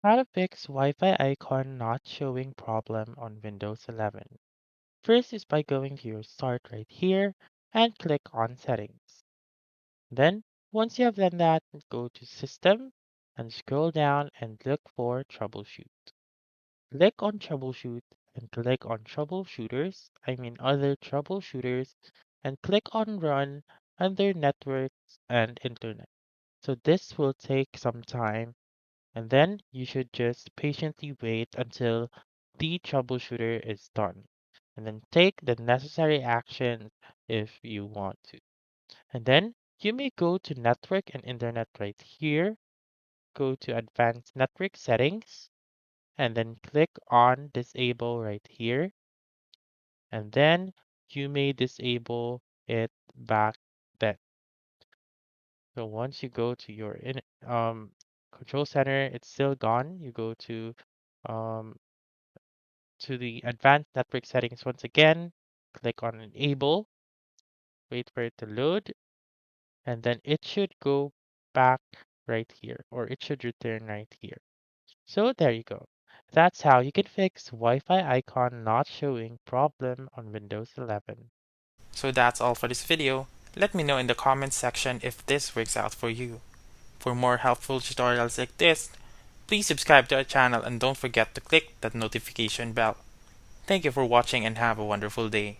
How to fix Wi-Fi icon not showing problem on Windows 11. First is by going to your start right here and click on settings. Then, once you have done that, go to system and scroll down and look for troubleshoot. Click on troubleshoot and click on other troubleshooters and click on run under networks and internet. So this will take some time and then you should just patiently wait until the troubleshooter is done. And then take the necessary actions if you want to. And then you may go to network and internet right here, go to advanced network settings, and then click on disable right here. And then you may disable it back then. So once you go to your control center, it's still gone. You go um, to the advanced network settings once again, click on enable, wait for it to load, and then it should go back right here, or it should return right here. So there you go. That's how you can fix Wi-Fi icon not showing problem on Windows 11. So that's all for this video. Let me know in the comments section if this works out for you. For more helpful tutorials like this, please subscribe to our channel and don't forget to click that notification bell. Thank you for watching and have a wonderful day.